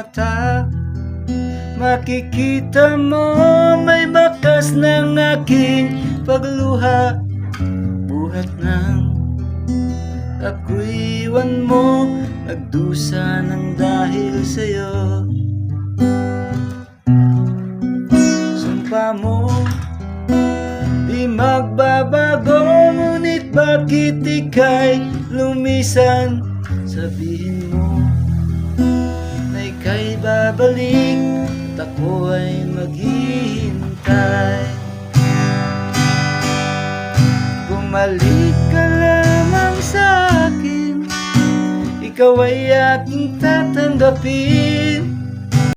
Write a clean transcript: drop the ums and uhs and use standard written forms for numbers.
mata, makikita mo may bakas ng aking pagluha. Buhat ng ako'y iwan mo, nagdusa ng dahil sa'yo. Sumpa mo di magbabago, ngunit bakit ika'y lumisan? Sabihin mo na ika'y babalik at ako ay maghihintay. Bumalik ka lamang sa akin, ikaw ay aking tatanggapin.